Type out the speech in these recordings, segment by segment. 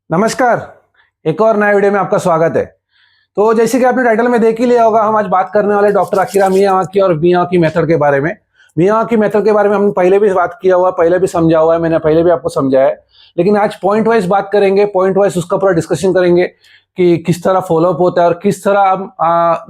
नमस्कार, एक और नए वीडियो में आपका स्वागत है। तो जैसे कि आपने टाइटल में देख ही लिया होगा, हम आज बात करने वाले डॉक्टर अकीरा मियावाकी और मियावाकी मेथड के बारे में। मियावाकी मेथड के बारे में हमने पहले भी बात किया हुआ है, पहले भी समझा हुआ है, मैंने पहले भी आपको समझाया है, लेकिन आज पॉइंट वाइज बात करेंगे, पॉइंट वाइज उसका पूरा डिस्कशन करेंगे कि किस तरह फॉलोअप होता है और किस तरह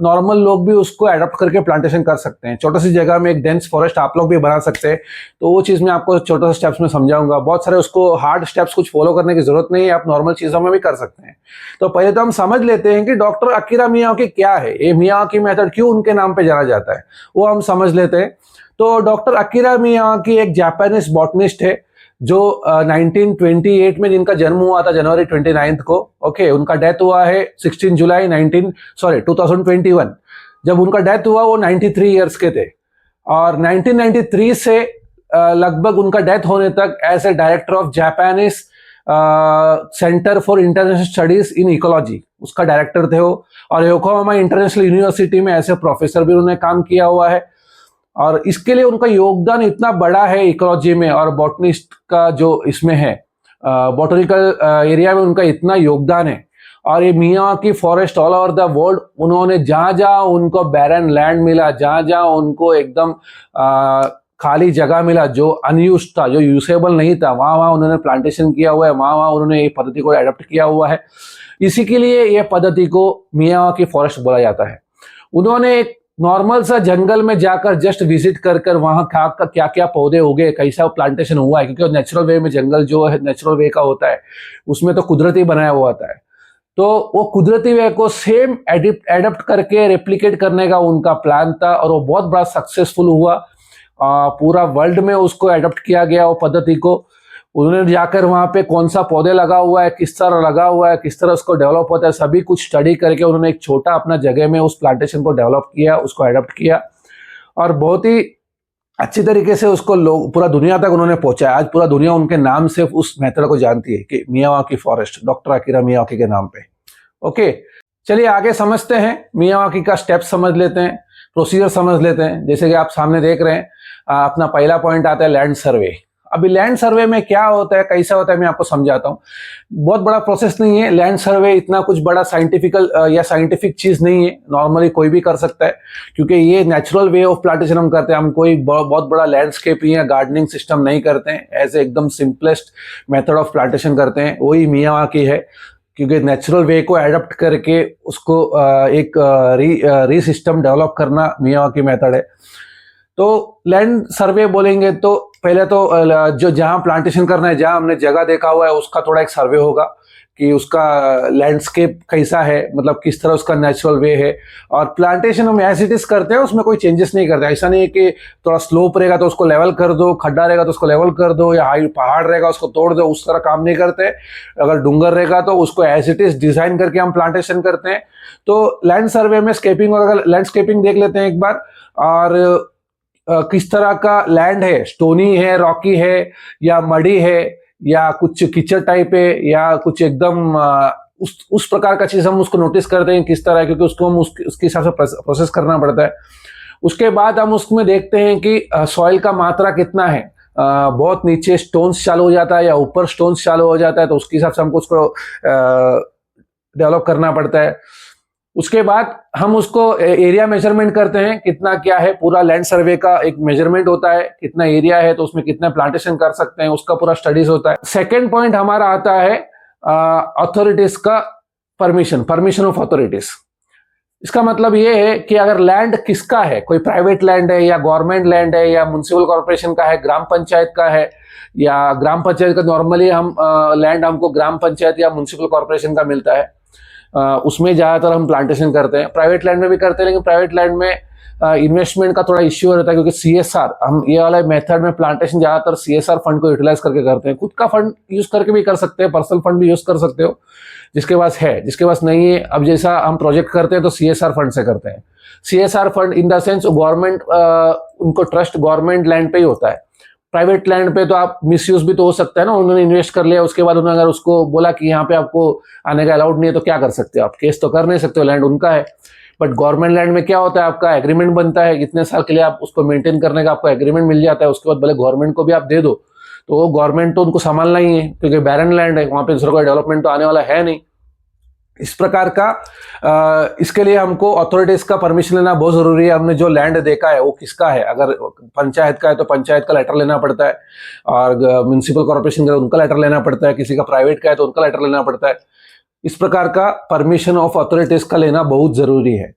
नॉर्मल लोग भी उसको अडॉप्ट करके प्लांटेशन कर सकते हैं। छोटी सी जगह में एक डेंस फॉरेस्ट आप लोग भी बना सकते हैं, तो वो चीज़ मैं आपको छोटे से स्टेप्स में समझाऊंगा। बहुत सारे उसको हार्ड स्टेप्स कुछ फॉलो करने की जरूरत नहीं है, आप नॉर्मल चीज़ों में भी कर सकते हैं। तो पहले तो हम समझ लेते हैं कि डॉक्टर अकीरा मियावाकी क्या है, ये मियावाकी मेथड क्यों उनके नाम पर जाना जाता है, वो हम समझ लेते हैं। तो डॉक्टर अकीरा मियावाकी एक जापानीज बॉटनिस्ट है जो 1928 में जिनका जन्म हुआ था जनवरी 29 को। ओके, उनका डेथ हुआ है 16 जुलाई 2021। जब उनका डेथ हुआ वो 93 इयर्स के थे और 1993 से लगभग उनका डेथ होने तक as a director of Japanese centre for international studies in ecology उसका डायरेक्टर थे वो। और योकोहामा इंटरनेशनल यूनिवर्सिटी में एज ए प्रोफेसर भी उन्होंने काम किया हुआ है और इसके लिए उनका योगदान इतना बड़ा है इकोलॉजी में और बॉटनिस्ट का जो इसमें है बॉटनिकल एरिया में उनका इतना योगदान है। और ये Miyawaki forest all over the world उन्होंने जहाँ जहाँ उनको बैरन लैंड मिला, जहाँ जहाँ उनको एकदम खाली जगह मिला जो अनयूज था, जो यूसेबल नहीं था, वहाँ वहाँ उन्होंने प्लांटेशन किया हुआ है, वहाँ वहाँ उन्होंने ये पद्धति को अडॉप्ट किया हुआ है। इसी के लिए ये पद्धति को मियावाकी फॉरेस्ट बोला जाता है। उन्होंने एक नॉर्मल सा जंगल में जाकर जस्ट विजिट कर कर वहाँ क्या क्या पौधे उगे, कैसा प्लांटेशन हुआ है, क्योंकि नेचुरल वे में जंगल जो है नेचुरल वे का होता है, उसमें तो कुदरती बनाया हुआ होता है। तो वो कुदरती वे को सेम एडप्ट करके रेप्लिकेट करने का उनका प्लान था और वो बहुत बड़ा सक्सेसफुल हुआ। पूरा वर्ल्ड में उसको एडप्ट किया गया वो पद्धति को। उन्होंने जाकर वहाँ पे कौन सा पौधे लगा हुआ है, किस तरह लगा हुआ है, किस तरह उसको डेवलप होता है, सभी कुछ स्टडी करके उन्होंने एक छोटा अपना जगह में उस प्लांटेशन को डेवलप किया, उसको अडॉप्ट किया और बहुत ही अच्छी तरीके से उसको लोग पूरा दुनिया तक उन्होंने पहुंचाया। आज पूरा दुनिया उनके नाम से उस मेथड को जानती है कि Miyawaki forest, doctor Akira Miyawaki के नाम पे। ओके, चलिए आगे समझते हैं, मियावाकी का स्टेप समझ लेते हैं, प्रोसीजर समझ लेते हैं। जैसे कि आप सामने देख रहे हैं, अपना पहला पॉइंट आता है लैंड सर्वे। अभी लैंड सर्वे में क्या होता है, कैसा होता है, मैं आपको समझाता हूँ। बहुत बड़ा प्रोसेस नहीं है लैंड सर्वे, इतना कुछ बड़ा साइंटिफिक चीज नहीं है, नॉर्मली कोई भी कर सकता है क्योंकि ये नेचुरल वे ऑफ प्लांटेशन हम करते हैं। हम कोई बहुत बड़ा लैंडस्केप या गार्डनिंग सिस्टम नहीं करते हैं, ऐसे एकदम सिंपलेस्ट मेथड ऑफ प्लांटेशन करते हैं, वही मियावाकी है। क्योंकि नेचुरल वे को एडप्ट करके उसको एक री सिस्टम डेवलप करना मियावाकी मेथड है। तो लैंड सर्वे बोलेंगे तो पहले तो जो जहाँ प्लांटेशन करना है, जहाँ हमने जगह देखा हुआ है, उसका थोड़ा एक सर्वे होगा कि उसका लैंडस्केप कैसा है, मतलब किस तरह उसका नेचुरल वे है। और प्लांटेशन हम एज इट इज करते हैं, उसमें कोई चेंजेस नहीं करते। ऐसा नहीं है कि थोड़ा स्लोप रहेगा तो उसको लेवल कर दो, खड्डा रहेगा तो उसको लेवल कर दो, या हाई पहाड़ रहेगा उसको तोड़ दो, उस तरह काम नहीं करते। अगर डूंगर रहेगा तो उसको एज इट इज डिजाइन करके हम प्लांटेशन करते हैं। तो लैंड सर्वे में स्केपिंग, अगर लैंडस्केपिंग देख लेते हैं एक बार, और किस तरह का लैंड है, स्टोनी है, रॉकी है या मडी है या कुछ कीचड़ टाइप है या कुछ एकदम उस प्रकार का चीज हम उसको नोटिस करते हैं किस तरह है, क्योंकि उसको हम उसके हिसाब से प्रोसेस करना पड़ता है। उसके बाद हम उसमें देखते हैं कि सॉइल का मात्रा कितना है, बहुत नीचे स्टोन्स चालू हो जाता है या ऊपर स्टोन्स चालू हो जाता है, तो उसके हिसाब से हमको उसको डेवलप करना पड़ता है। उसके बाद हम उसको एरिया मेजरमेंट करते हैं, कितना क्या है, पूरा लैंड सर्वे का एक मेजरमेंट होता है, कितना एरिया है तो उसमें कितना प्लांटेशन कर सकते हैं, उसका पूरा स्टडीज होता है। सेकेंड पॉइंट हमारा आता है अथॉरिटीज का परमिशन ऑफ अथॉरिटीज। इसका मतलब ये है कि अगर लैंड किसका है, कोई प्राइवेट लैंड है या गवर्नमेंट लैंड है या म्युनिसिपल कॉर्पोरेशन का है, ग्राम पंचायत का है, या ग्राम पंचायत का नॉर्मली हम लैंड हमको ग्राम पंचायत या म्युनिसिपल कॉर्पोरेशन का मिलता है, उसमें ज्यादातर हम प्लांटेशन करते हैं। प्राइवेट लैंड में भी करते हैं, लेकिन प्राइवेट लैंड में इन्वेस्टमेंट का थोड़ा इश्यू रहता है, क्योंकि सीएसआर, हम ये वाला मेथड में प्लांटेशन ज्यादातर सीएसआर फंड को यूटिलाइज करके करते हैं। खुद का फंड यूज करके भी कर सकते हैं, पर्सनल फंड भी यूज कर सकते हो, जिसके पास है, जिसके पास नहीं है। अब जैसा हम प्रोजेक्ट करते हैं तो सीएसआर फंड से करते हैं। CSR fund in the sense government, उनको ट्रस्ट गवर्नमेंट लैंड पे ही होता है। प्राइवेट लैंड पे तो आप मिसयूज भी तो हो सकता है ना, उन्होंने इन्वेस्ट कर लिया, उसके बाद उन्होंने अगर उसको बोला कि यहाँ पे आपको आने का अलाउड नहीं है, तो क्या कर सकते हो आप? केस तो कर नहीं सकते हो, लैंड उनका है। बट गवर्नमेंट लैंड में क्या होता है, आपका एग्रीमेंट बनता है, इतने साल के लिए आप उसको मेंटेन करने का आपको एग्रीमेंट मिल जाता है। उसके बाद भले गवर्नमेंट को भी आप दे दो, तो वो गवर्नमेंट तो उनको संभालना ही है, क्योंकि बैरन लैंड है, वहां पे दूसरा कोई डेवलपमेंट तो आने वाला है नहीं। इस प्रकार का इसके लिए हमको अथॉरिटीज का परमिशन लेना बहुत जरूरी है। हमने जो लैंड देखा है वो किसका है, अगर पंचायत का है तो पंचायत का लेटर लेना पड़ता है, और म्युनिसिपल कॉर्पोरेशन का उनका लेटर लेना पड़ता है, किसी का प्राइवेट का है तो उनका लेटर लेना पड़ता है। इस प्रकार का परमिशन ऑफ अथॉरिटीज का लेना बहुत जरूरी है।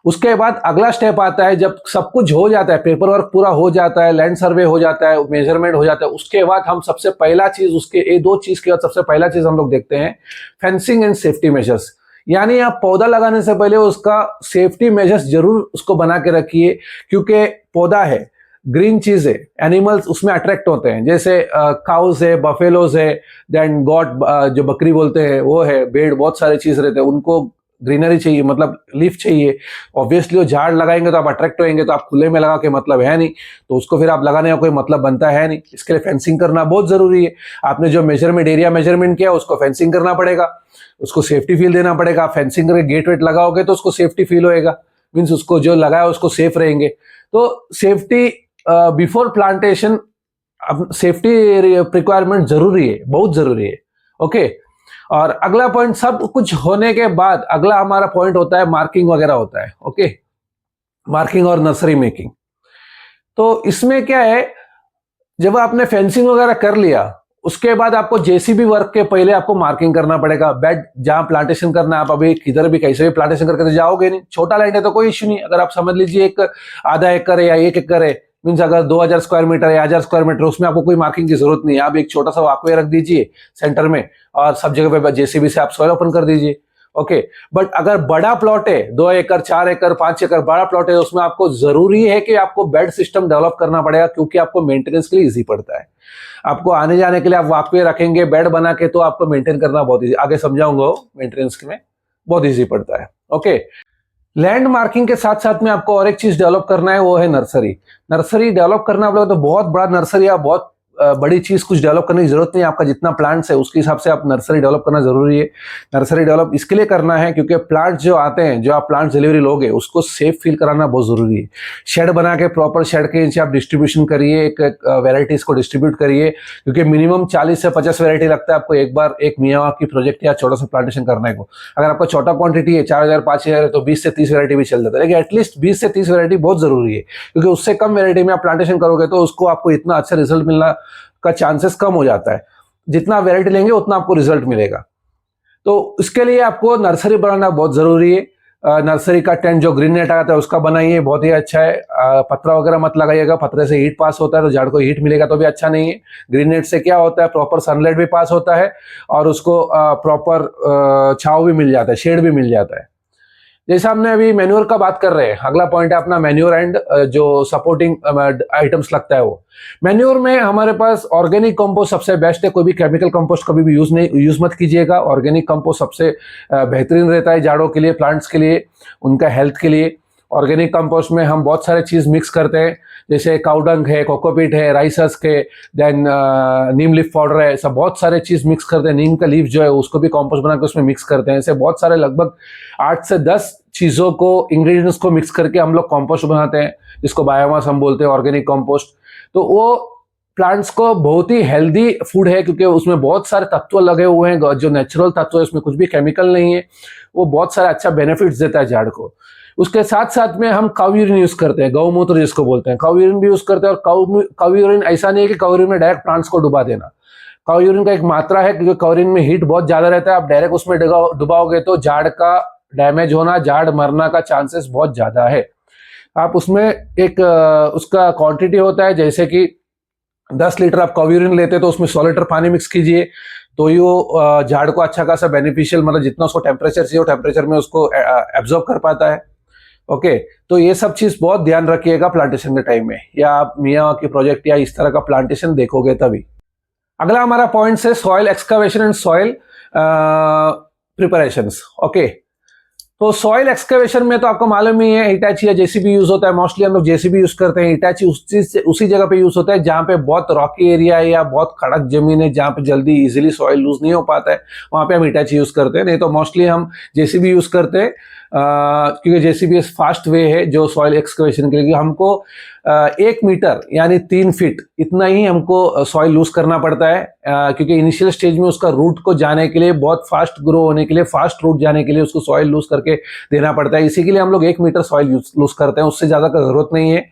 उसके बाद अगला स्टेप आता है, जब सब कुछ हो जाता है, पेपर वर्क पूरा हो जाता है, लैंड सर्वे हो जाता है, मेजरमेंट हो जाता है, उसके बाद हम सबसे पहला चीज, उसके ये दो चीज के बाद सबसे पहला चीज हम लोग देखते हैं फेंसिंग एंड सेफ्टी मेजर्स। यानी आप पौधा लगाने से पहले उसका सेफ्टी मेजर्स जरूर उसको बना के रखिए, क्योंकि पौधा है, ग्रीन चीज है, एनिमल्स उसमें अट्रैक्ट होते हैं, जैसे काउस है, बफेलोज है, देन गॉट जो बकरी बोलते हैं वो है, भेड़, बहुत सारे चीज रहते हैं, उनको ग्रीनरी चाहिए, मतलब लीफ चाहिए। ऑब्वियसली वो झाड़ लगाएंगे तो आप अट्रैक्ट होंगे, तो आप खुले में लगा के मतलब है नहीं, तो उसको फिर आप लगाने का कोई मतलब बनता है नहीं। इसके लिए फेंसिंग करना बहुत जरूरी है। आपने जो मेजरमेंट, एरिया मेजरमेंट किया, उसको फेंसिंग करना पड़ेगा, उसको सेफ्टी फील देना पड़ेगा। फेंसिंग करके गेट वेट लगाओगे तो उसको सेफ्टी फील होएगा, मीन्स उसको जो लगाया उसको सेफ रहेंगे। तो safety before plantation, safety requirement जरूरी है, बहुत जरूरी है। ओके, और अगला पॉइंट, सब कुछ होने के बाद अगला हमारा पॉइंट होता है मार्किंग वगैरह होता है। ओके, मार्किंग और नर्सरी मेकिंग। तो इसमें क्या है, जब आपने फेंसिंग वगैरह कर लिया, उसके बाद आपको जेसीबी वर्क के पहले आपको मार्किंग करना पड़ेगा। बेड जहां प्लांटेशन करना है, आप अभी किधर भी कैसे भी प्लांटेशन करके तो जाओगे नहीं। छोटा लैंड है तो कोई इश्यू नहीं, अगर आप समझ लीजिए एक आधा एकड़ है या 1 एकड़ है, मीन्स अगर 2000 स्क्वायर मीटर या 1000 स्क्वायर मीटर, उसमें आपको कोई मार्किंग की जरूरत नहीं है। आप एक छोटा सा वॉकवे रख दीजिए सेंटर में, और सब जगह पे जेसीबी से आप सॉइल ओपन कर दीजिए। ओके, बट अगर बड़ा प्लॉट है, 2 एकड़, 4 एकड़, 5 एकड़ बड़ा प्लॉट है, उसमें आपको जरूरी है कि आपको बेड सिस्टम डेवलप करना पड़ेगा, क्योंकि आपको मेंटेनेंस के लिए इजी पड़ता है। आपको आने जाने के लिए आप वॉकवे रखेंगे बेड बना के, तो आपको मेंटेन करना बहुत इजी, आगे समझाऊंगा, मेंटेनेंस में बहुत इजी पड़ता है। ओके, लैंड मार्किंग के साथ साथ में आपको और एक चीज डेवलप करना है, वो है नर्सरी। नर्सरी डेवलप करना आप लोग तो बहुत बड़ा नर्सरी या बहुत बड़ी चीज कुछ डेवलप करने की जरूरत नहीं है। आपका जितना प्लांट्स है उसके हिसाब से आप नर्सरी डेवलप करना जरूरी है। नर्सरी डेवलप इसके लिए करना है क्योंकि प्लांट्स जो आते हैं, जो आप प्लांट्स डिलीवरी लोगे, उसको सेफ फील कराना बहुत जरूरी है। शेड बना के, प्रॉपर शेड के नीचे आप डिस्ट्रीब्यूशन करिए, एक वेराइटीज को डिस्ट्रीब्यूट करिए, क्योंकि मिनिमम 40 से 50 वेराइटी लगता है आपको एक बार एक मियावाकी प्रोजेक्ट या छोटा सा प्लांटेशन करने को। अगर आपका छोटा क्वांटिटी है, 4000 5000 है, तो 20 से 30 वेराइटी भी चल जाता है, लेकिन एटलीस्ट 20 से 30 वेराइटी बहुत जरूरी है, क्योंकि उससे कम वेराइटी में आप प्लांटेशन करोगे तो उसको आपको इतना अच्छा रिजल्ट मिलना का चांसेस कम हो जाता है। जितना वेराइटी लेंगे उतना आपको रिजल्ट मिलेगा। तो इसके लिए आपको नर्सरी बनाना बहुत जरूरी है। नर्सरी का टेंट जो ग्रीन नेट आता है उसका बनाइए, बहुत ही अच्छा है। पत्रा वगैरह मत लगाइएगा, पत्रे से हीट पास होता है तो झाड़ को हीट मिलेगा तो भी अच्छा नहीं है। ग्रीन नेट से क्या होता है, प्रॉपर सनलाइट भी पास होता है और उसको प्रॉपर छाव भी मिल जाता है, शेड भी मिल जाता है। जैसे हमने अभी मैन्योर का बात कर रहे हैं, अगला पॉइंट है अपना मैन्योर एंड जो सपोर्टिंग आइटम्स लगता है वो। मैन्योर में हमारे पास ऑर्गेनिक कंपोस्ट सबसे बेस्ट है, कोई भी केमिकल कंपोस्ट कभी भी यूज मत कीजिएगा। ऑर्गेनिक कंपोस्ट सबसे बेहतरीन रहता है झाड़ों के लिए, प्लांट्स के लिए, उनका हेल्थ के लिए। ऑर्गेनिक कंपोस्ट में हम बहुत सारे चीज मिक्स करते हैं, जैसे काउडंग है, कोकोपीट है, राइस हस्क है, देन नीम लीफ पाउडर है, सब बहुत सारे चीज मिक्स करते हैं। नीम का लीफ जो है उसको भी कंपोस्ट बना के उसमें मिक्स करते हैं। ऐसे बहुत सारे लगभग 8 से 10 चीजों को, इंग्रेडिएंट्स को मिक्स करके हम लोग कंपोस्ट बनाते हैं, जिसको बायोमास हम बोलते हैं, ऑर्गेनिक कंपोस्ट। तो वो प्लांट्स को बहुत ही हेल्दी फूड है, क्योंकि उसमें बहुत सारे तत्व लगे हुए हैं, जो नेचुरल तत्व है, उसमें कुछ भी केमिकल नहीं है। वो बहुत सारे अच्छा बेनिफिट्स देता है झाड़ को। उसके साथ साथ में हम काऊ यूरिन यूज करते हैं, गौमूत्र जिसको बोलते हैं, काऊ यूरिन भी यूज करते हैं। और काऊ यूरिन ऐसा नहीं है कि काऊ यूरिन में डायरेक्ट प्लांट्स को डुबा देना। काऊ यूरिन का एक मात्रा है, क्योंकि काऊ यूरिन में हीट बहुत ज्यादा रहता है। आप डायरेक्ट उसमें डुबाओगे तो झाड़ का डैमेज होना, झाड़ मरना का चांसेस बहुत ज्यादा है। आप उसमें एक उसका क्वांटिटी होता है, जैसे कि 10 लीटर आप काऊ यूरिन लेते हैं तो उसमें 100 लीटर पानी मिक्स कीजिए, तो ये वो झाड़ को अच्छा खासा बेनिफिशियल, मतलब जितना उसको टेम्परेचर चाहिए वो टेम्परेचर में उसको एब्जॉर्ब कर पाता है। ओके, तो ये सब चीज बहुत ध्यान रखिएगा प्लांटेशन के टाइम में, या आप मियावाकी प्रोजेक्ट या इस तरह का प्लांटेशन देखोगे तभी। अगला हमारा पॉइंट है soil excavation and soil preparations. Okay, तो सॉइल एक्सकवेशन में तो आपको मालूम ही है हिटाची या जेसीबी यूज होता है। मोस्टली हम लोग जेसीबी यूज करते हैं। हिटाची उसी जगह पे यूज होता है जहां पे बहुत रॉकी एरिया है या बहुत कड़क जमीन है, जहां पे जल्दी इजीली सॉइल लूज नहीं हो पाता है, वहां पे हम हिटाची यूज करते हैं। नहीं तो मोस्टली हम जेसीबी यूज करते हैं, क्योंकि जेसीबी फास्ट वे है जो सॉइल एक्सकवेशन के लिए। हमको 1 मीटर यानी 3 फीट इतना ही हमको सॉइल लूज करना पड़ता है, क्योंकि इनिशियल स्टेज में उसका रूट को जाने के लिए, बहुत फास्ट ग्रो होने के लिए, फास्ट रूट जाने के लिए उसको सॉइल लूज करके देना पड़ता है। इसी के लिए हम लोग 1 मीटर सॉइल लूज करते हैं, उससे ज्यादा का जरूरत नहीं है।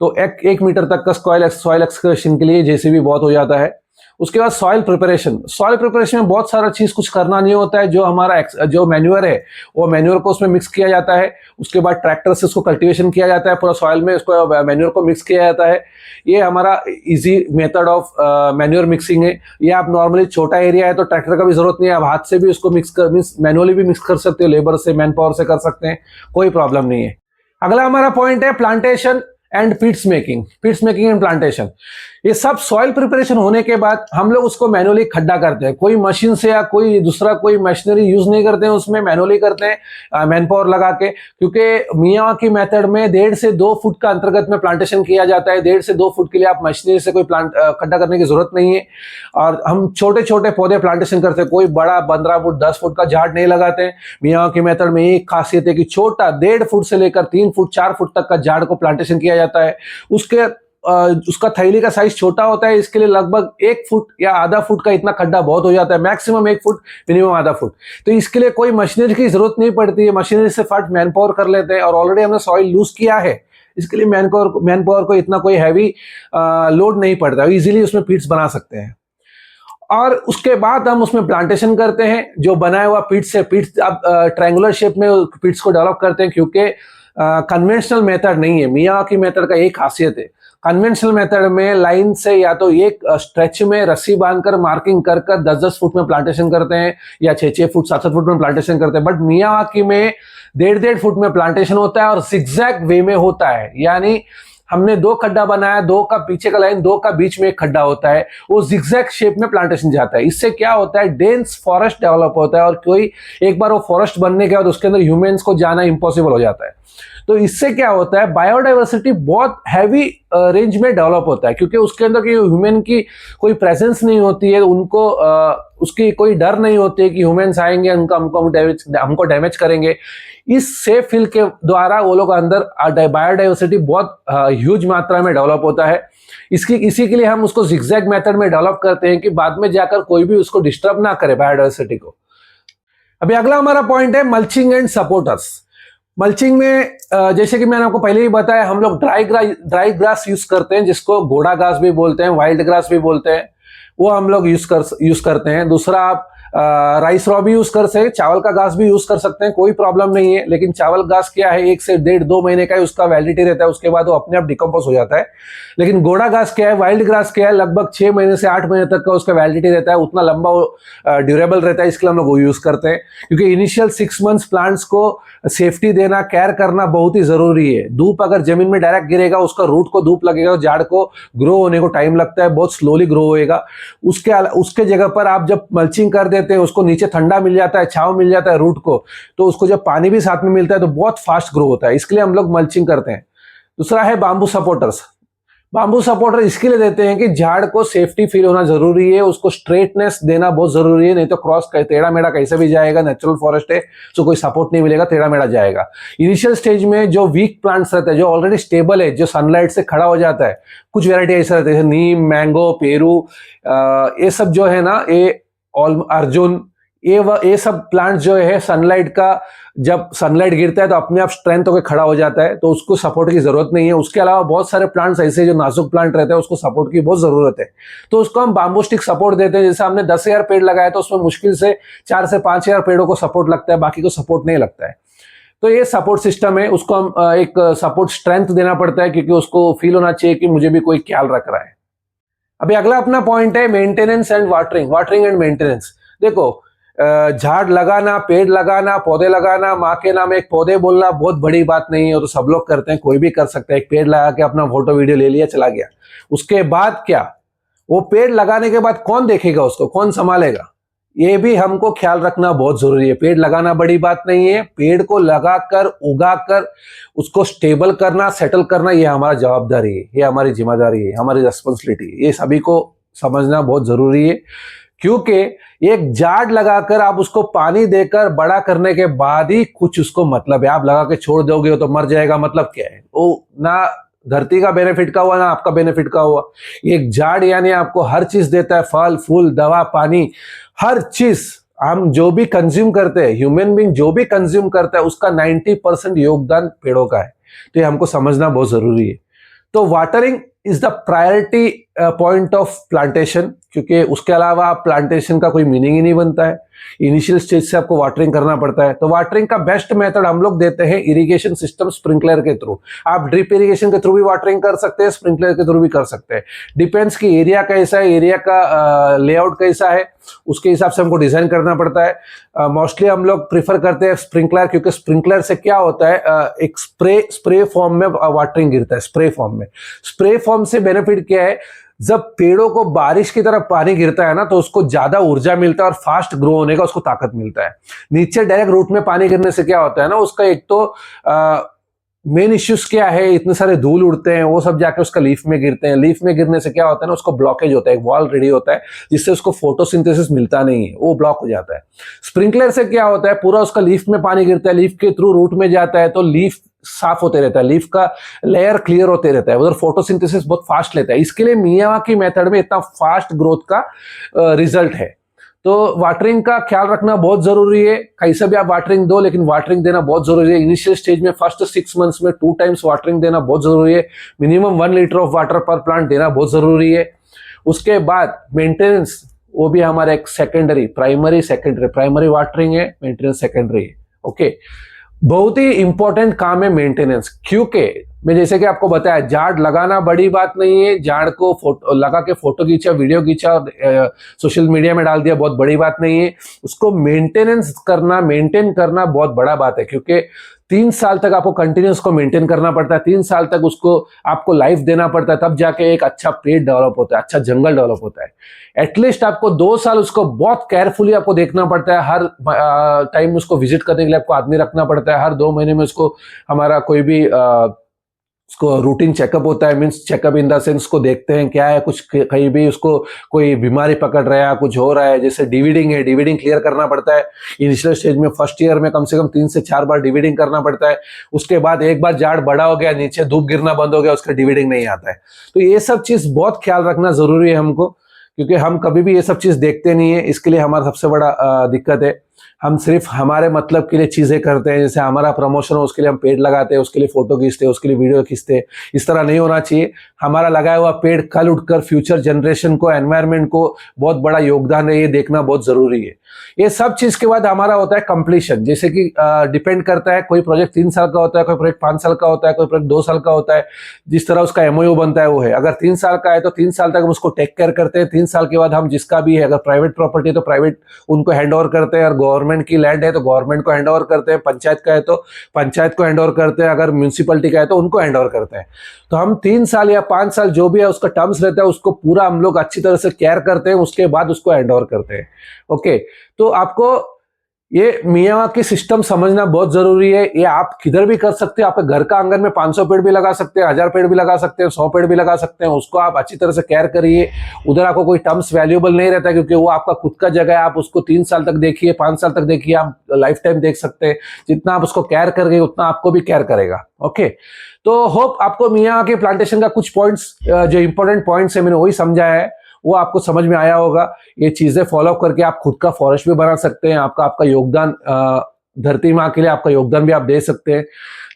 तो 1 मीटर तक का सॉइल एक्सकवेशन के लिए जेसीबी बहुत हो जाता है। उसके बाद सॉइल प्रिपरेशन में बहुत सारा चीज कुछ करना नहीं होता है। जो हमारा जो मैन्योर है वो मैन्योर को उसमें मिक्स किया जाता है। उसके बाद ट्रैक्टर से उसको कल्टीवेशन किया जाता है, पूरा सॉइल में उसको मैन्योर को मिक्स किया जाता है। ये हमारा easy method of manure mixing है। ये आप नॉर्मली छोटा एरिया है तो ट्रैक्टर का भी जरूरत नहीं है, आप हाथ से भी उसको मैनुअली भी मिक्स कर सकते हो, लेबर से, मैन पावर से कर सकते हैं, कोई प्रॉब्लम नहीं है। अगला हमारा पॉइंट है plantation and Pitt's making and plantation. ये सब सॉइल प्रिपरेशन होने के बाद हम लोग उसको मैनुअली खड्डा करते हैं। कोई मशीन से या कोई मशीनरी यूज नहीं करते हैं, उसमें मैनुअली करते हैं, मैन पावर लगा के। क्योंकि मियावाकी मेथड में 1.5 से 2 फुट का अंतर्गत में प्लांटेशन किया जाता है। 1.5 से 2 फुट के लिए आप मशीनरी से कोई खड्डा करने की जरूरत नहीं है। और हम छोटे छोटे पौधे प्लांटेशन करते हैं, कोई बड़ा 15 फुट 10 फुट का झाड़ नहीं लगाते हैं। मियावाकी मेथड में एक खासियत है कि छोटा 1.5 फुट से लेकर 3 फुट 4 फुट तक का झाड़ को प्लांटेशन किया जाता है। उसका थैली का साइज छोटा होता है, इसके लिए लगभग 1 फुट या आधा फुट का इतना खड्डा बहुत हो जाता है, मैक्सिमम 1 फुट, मिनिमम आधा फुट। तो इसके लिए कोई मशीनरी की जरूरत नहीं पड़ती है, मशीनरी से फट मैन पावर कर लेते हैं। और ऑलरेडी हमने सॉइल लूज किया है, इसके लिए मैन पावर को इतना कोई हैवी लोड नहीं पड़ता, इजीली उसमें पीट्स बना सकते हैं। और उसके बाद हम उसमें प्लांटेशन करते हैं। जो बनाया हुआ पीट्स अब ट्रायंगुलर शेप में पीट्स को डेवलप करते हैं, क्योंकि कन्वेंशनल मेथड नहीं है। मियावाकी मेथड का एक खासियत है, कन्वेंशनल मेथड में लाइन से या तो एक स्ट्रेच में रस्सी बांधकर मार्किंग कर 10-10 फुट में प्लांटेशन करते हैं, या 6-6 फुट 7-7 फुट में प्लांटेशन करते हैं। बट मियावाकी में 1.5-1.5 फुट में प्लांटेशन होता है और जिगजैग वे में होता है। यानी हमने 2 खड्डा बनाया, 2 का पीछे का लाइन, 2 का बीच में एक खड्डा होता है, वो जिगजैग शेप में प्लांटेशन जाता है। इससे क्या होता है, डेंस फॉरेस्ट डेवलप होता है। और कोई एक बार वो फॉरेस्ट बनने के बाद उसके अंदर ह्यूमंस को जाना इंपॉसिबल हो जाता है। तो इससे क्या होता है, बायोडाइवर्सिटी बहुत हैवी रेंज में डेवलप होता है, क्योंकि उसके अंदर की ह्यूमन की कोई प्रेजेंस नहीं होती है। उनको उसकी कोई डर नहीं होती है कि ह्यूमंस आएंगे हमको डैमेज करेंगे। इस सेफ फील्ड के द्वारा वो लोग अंदर बायोडाइवर्सिटी बहुत ह्यूज मात्रा में डेवलप होता है। इसी के लिए हम उसको जिगजैग मेथड में डेवलप करते हैं कि बाद में जाकर कोई भी उसको डिस्टर्ब ना करे, बायोडाइवर्सिटी को। अभी अगला हमारा पॉइंट है मल्चिंग एंड सपोर्टर्स। मल्चिंग में जैसे कि मैंने आपको पहले ही बताया, हम लोग ड्राई ग्रास यूज करते हैं, जिसको घोड़ा घास भी बोलते हैं, वाइल्ड ग्रास भी बोलते हैं, वो हम लोग यूज करते हैं। दूसरा, आप राइस रॉ भी यूज कर सकते हैं, चावल का घास भी यूज कर सकते हैं, कोई प्रॉब्लम नहीं है। लेकिन चावल घास क्या है, 1 से 1.5-2 महीने का ही उसका वैलिडिटी रहता है, उसके बाद वो अपने आप डिकम्पोज हो जाता है। लेकिन घोड़ा घास क्या है, वाइल्ड ग्रास क्या है, लगभग 6 महीने से 8 महीने तक का उसका वैलिडिटी रहता है, उतना लंबा वो ड्यूरेबल रहता है। इसके लिए हम लोग वो यूज करते हैं, क्योंकि इनिशियल 6 मंथ्स प्लांट्स को सेफ्टी देना, केयर करना बहुत ही जरूरी है। धूप अगर जमीन में डायरेक्ट गिरेगा, उसका रूट को धूप लगेगा, झाड़ को ग्रो होने को टाइम लगता है, बहुत स्लोली ग्रो होएगा। उसके जगह पर आप जब मल्चिंग कर देते हैं, उसको नीचे ठंडा मिल जाता है, छांव मिल जाता है रूट को, तो उसको जब पानी भी साथ में मिलता है तो बहुत फास्ट ग्रो होता है। इसके लिए हम लोग मल्चिंग करते हैं। दूसरा है बाम्बू सपोर्टर्स। बाम्बू सपोर्टर इसके लिए देते हैं कि झाड़ को सेफ्टी फील होना जरूरी है, उसको स्ट्रेटनेस देना बहुत जरूरी है, नहीं तो क्रॉस टेढ़ा मेढ़ा कैसे भी जाएगा, नेचुरल फॉरेस्ट है तो कोई सपोर्ट नहीं मिलेगा, टेढ़ा मेढ़ा जाएगा। इनिशियल स्टेज में जो वीक प्लांट्स रहते हैं, जो ऑलरेडी स्टेबल है, जो सनलाइट से खड़ा हो जाता है, कुछ वेराइटी ऐसे रहते हैं, नीम, मैंगो, पेरू, ये सब जो है ना, ये अर्जुन, ये सब प्लांट जो है सनलाइट का, जब सनलाइट गिरता है तो अपने आप स्ट्रेंथ होकर खड़ा हो जाता है, तो उसको सपोर्ट की जरूरत नहीं है। उसके अलावा बहुत सारे प्लांट्स ऐसे जो नाजुक प्लांट रहते हैं, उसको सपोर्ट की बहुत जरूरत है, तो उसको हम बाम्बू स्टिक सपोर्ट देते हैं। जैसे हमने 10,000 पेड़ लगाए तो उसमें मुश्किल से 4 से 5,000 पेड़ों को सपोर्ट लगता है, बाकी को सपोर्ट नहीं लगता है। तो ये सपोर्ट सिस्टम है, उसको हम एक सपोर्ट स्ट्रेंथ देना पड़ता है, क्योंकि उसको फील होना चाहिए कि मुझे भी कोई ख्याल रख रहा है। अभी अगला अपना पॉइंट है maintenance and watering and maintenance. देखो, झाड़ लगाना, पेड़ लगाना, पौधे लगाना, माँ के नाम एक पौधे बोलना बहुत बड़ी बात नहीं है, वो तो सब लोग करते हैं, कोई भी कर सकता है। एक पेड़ लगा के अपना फोटो वीडियो ले लिया, चला गया। उसके बाद क्या, वो पेड़ लगाने के बाद कौन देखेगा उसको, कौन संभालेगा, ये भी हमको ख्याल रखना बहुत जरूरी है। पेड़ लगाना बड़ी बात नहीं है, पेड़ को लगाकर उगाकर उसको स्टेबल करना, सेटल करना, ये हमारा जवाबदारी है, ये हमारी जिम्मेदारी है, हमारी रिस्पॉन्सिबिलिटी है। ये सभी को समझना बहुत जरूरी है, क्योंकि एक झाड़ लगाकर आप उसको पानी देकर बड़ा करने के बाद ही कुछ उसको मतलब है। आप लगा के छोड़ दोगे तो मर जाएगा, मतलब क्या है, वो ना धरती का बेनिफिट का हुआ ना आपका बेनिफिट का हुआ। एक झाड़ यानी आपको हर चीज देता है, फल फूल, दवा, पानी, हर चीज। हम जो भी कंज्यूम करते हैं, ह्यूमन बीइंग जो भी कंज्यूम करता है, उसका 90% योगदान पेड़ों का है। तो ये हमको समझना बहुत जरूरी है। तो watering is the priority point of plantation, क्योंकि उसके अलावा प्लांटेशन का कोई मीनिंग ही नहीं बनता है। इनिशियल स्टेज से आपको वाटरिंग करना पड़ता है। तो वाटरिंग का बेस्ट मेथड हम लोग देते हैं इरिगेशन सिस्टम, स्प्रिंकलर के थ्रू। आप ड्रिप इरिगेशन के थ्रू भी वाटरिंग कर सकते हैं, स्प्रिंकलर के थ्रू भी कर सकते हैं। डिपेंड्स कि एरिया कैसा है, एरिया का लेआउट कैसा है, उसके हिसाब से हमको डिजाइन करना पड़ता है। मोस्टली हम लोग प्रीफर करते हैं स्प्रिंकलर, क्योंकि स्प्रिंकलर से क्या होता है, एक स्प्रे फॉर्म में वाटरिंग गिरता है। स्प्रे फॉर्म से बेनिफिट क्या है, जब पेड़ों को बारिश की तरह पानी गिरता है ना, तो उसको ज्यादा ऊर्जा मिलता है और फास्ट ग्रो होने का उसको ताकत मिलता है। नीचे डायरेक्ट रूट में पानी गिरने से क्या होता है ना, उसका एक तो मेन इश्यूज क्या है, इतने सारे धूल उड़ते हैं, वो सब जाके उसका लीफ में गिरते हैं। लीफ में गिरने से क्या होता है ना, उसको ब्लॉकेज होता है, एक वॉल रेडी होता है, जिससे उसको फोटोसिंथेसिस मिलता नहीं है, वो ब्लॉक हो जाता है। स्प्रिंकलर से क्या होता है, पूरा उसका लीफ में पानी गिरता है, लीफ के थ्रू रूट में जाता है, तो लीफ साफ होते रहता है, लीफ का लेयर क्लियर होते रहता है, उधर फोटोसिंथेसिस बहुत फास्ट लेता है। इसके लिए मियावाकी मेथड में इतना फास्ट ग्रोथ का रिजल्ट है। तो वाटरिंग का ख्याल रखना बहुत जरूरी है। कैसे भी आप वाटरिंग दो, लेकिन वाटरिंग देना बहुत जरूरी है। इनिशियल स्टेज में फर्स्ट 6 मंथ्स में 2 टाइम्स वाटरिंग देना बहुत जरूरी है। मिनिमम 1 लीटर ऑफ वाटर पर प्लांट देना बहुत जरूरी है। उसके बाद मेंटेनेंस, वो भी हमारा एक सेकेंडरी, प्राइमरी वाटरिंग है, मेंटेनेंस सेकेंडरी है। ओके, बहुत ही इंपॉर्टेंट काम है मेंटेनेंस, क्योंकि मैं जैसे कि आपको बताया, झाड़ लगाना बड़ी बात नहीं है। झाड़ को फोटो लगा के फोटो खींचा, वीडियो खींचा, सोशल मीडिया में डाल दिया, बहुत बड़ी बात नहीं है। उसको मेंटेन करना बहुत बड़ा बात है, क्योंकि 3 साल तक आपको कंटिन्यूस को मेंटेन करना पड़ता है। 3 साल तक उसको आपको लाइफ देना पड़ता है, तब जाके एक अच्छा पेड़ डेवलप होता है, अच्छा जंगल डेवलप होता है। एटलीस्ट आपको 2 साल उसको बहुत केयरफुली आपको देखना पड़ता है। हर टाइम उसको विजिट करने के लिए आपको आदमी रखना पड़ता है। हर 2 महीने में उसको हमारा कोई भी उसको रूटीन चेकअप होता है। Means checkup in the sense उसको देखते हैं क्या है, कुछ कहीं भी उसको कोई बीमारी पकड़ रहा है, कुछ हो रहा है। जैसे डिवीडिंग है, डिवीडिंग क्लियर करना पड़ता है। इनिशियल स्टेज में फर्स्ट ईयर में कम से कम 3 से 4 बार डिवीडिंग करना पड़ता है। उसके बाद एक बार झाड़ बड़ा हो गया, नीचे धूप गिरना बंद हो गया, उसका डिवीडिंग नहीं आता है। तो ये सब चीज बहुत ख्याल रखना जरूरी है हमको, क्योंकि हम कभी भी ये सब चीज देखते नहीं है। इसके लिए हमारा सबसे बड़ा दिक्कत है, हम सिर्फ हमारे मतलब के लिए चीजें करते हैं। जैसे हमारा प्रमोशन हो, उसके लिए हम पेड़ लगाते हैं, उसके लिए फोटो खींचते हैं, उसके लिए वीडियो खींचते हैं। इस तरह नहीं होना चाहिए। हमारा लगाया हुआ पेड़ कल उठकर फ्यूचर जनरेशन को, एनवायरनमेंट को बहुत बड़ा योगदान है, ये देखना बहुत जरूरी है। ये सब चीज के बाद हमारा होता है कंप्लीशन। जैसे कि डिपेंड करता है, कोई प्रोजेक्ट 3 साल का होता है, कोई प्रोजेक्ट 5 साल का होता है, कोई प्रोजेक्ट 2 साल का होता है। जिस तरह उसका एमओयू बनता है वो है। अगर 3 साल का है तो 3 साल तक हम उसको टेक केयर करते हैं। 3 साल के बाद हम जिसका भी है, अगर प्राइवेट प्रॉपर्टी है तो प्राइवेट उनको हैंड ओवर करते हैं, और गवर्नमेंट की लैंड है तो गवर्नमेंट को हैंड ओवर करते हैं, पंचायत का है तो पंचायत को हैंड ओवर करते हैं, अगर म्यूनिसिपैलिटी का है तो उनको हैंड ओवर करते हैं। तो हम 3 साल या 5 साल जो भी है उसका टर्म्स रहता है, उसको पूरा हम लोग अच्छी तरह से केयर करते हैं, उसके बाद उसको हैंड ओवर करते हैं। ओके, तो आपको ये मियावाकी सिस्टम समझना बहुत जरूरी है। ये आप किधर भी कर सकते हैं। आपके घर का आंगन में 500 पेड़ भी लगा सकते हैं, 1000 पेड़ भी लगा सकते हैं, 100 पेड़ भी लगा सकते हैं। उसको आप अच्छी तरह से केयर करिए। उधर आपको कोई टर्म्स वैल्यूएबल नहीं रहता, क्योंकि वो आपका खुद का जगह है। आप उसको 3 साल तक देखिए, 5 साल तक देखिए, आप लाइफ टाइम देख सकते हैं। जितना आप उसको केयर करेंगे उतना आपको भी केयर करेगा। ओके, तो होप आपको मियावाकी प्लांटेशन का कुछ पॉइंट्स, जो इंपॉर्टेंट पॉइंट्स है, मैंने वही समझाया है, वो आपको समझ में आया होगा। ये चीजें फॉलो करके आप खुद का फॉरेस्ट भी बना सकते हैं। आपका योगदान धरती माँ के लिए, आपका योगदान भी आप दे सकते हैं।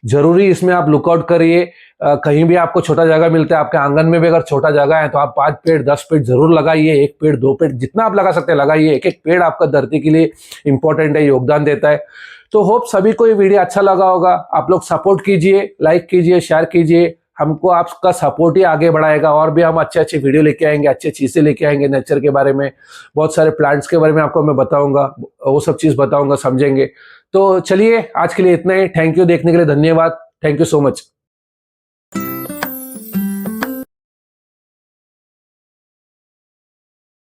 जरूरी इसमें आप लुकआउट करिए। कहीं भी आपको छोटा जगह मिलता है, आपके आंगन में भी अगर छोटा जगह है तो आप 5 पेड़ 10 पेड़ जरूर लगाइए। 1 पेड़ 2 पेड़ जितना आप लगा सकते हैं लगाइए। एक पेड़ आपका धरती के लिए इंपॉर्टेंट है, योगदान देता है। तो होप सभी को ये वीडियो अच्छा लगा होगा। आप लोग सपोर्ट कीजिए, लाइक कीजिए, शेयर कीजिए। हमको आपका सपोर्ट ही आगे बढ़ाएगा, और भी हम अच्छे अच्छे वीडियो लेके आएंगे, अच्छी चीज़ें लेके आएंगे नेचर के बारे में, बहुत सारे प्लांट्स के बारे में आपको मैं बताऊंगा, वो सब चीज़ बताऊंगा, समझेंगे। तो चलिए आज के लिए इतना ही। थैंक यू देखने के लिए, धन्यवाद, थैंक यू सो मच।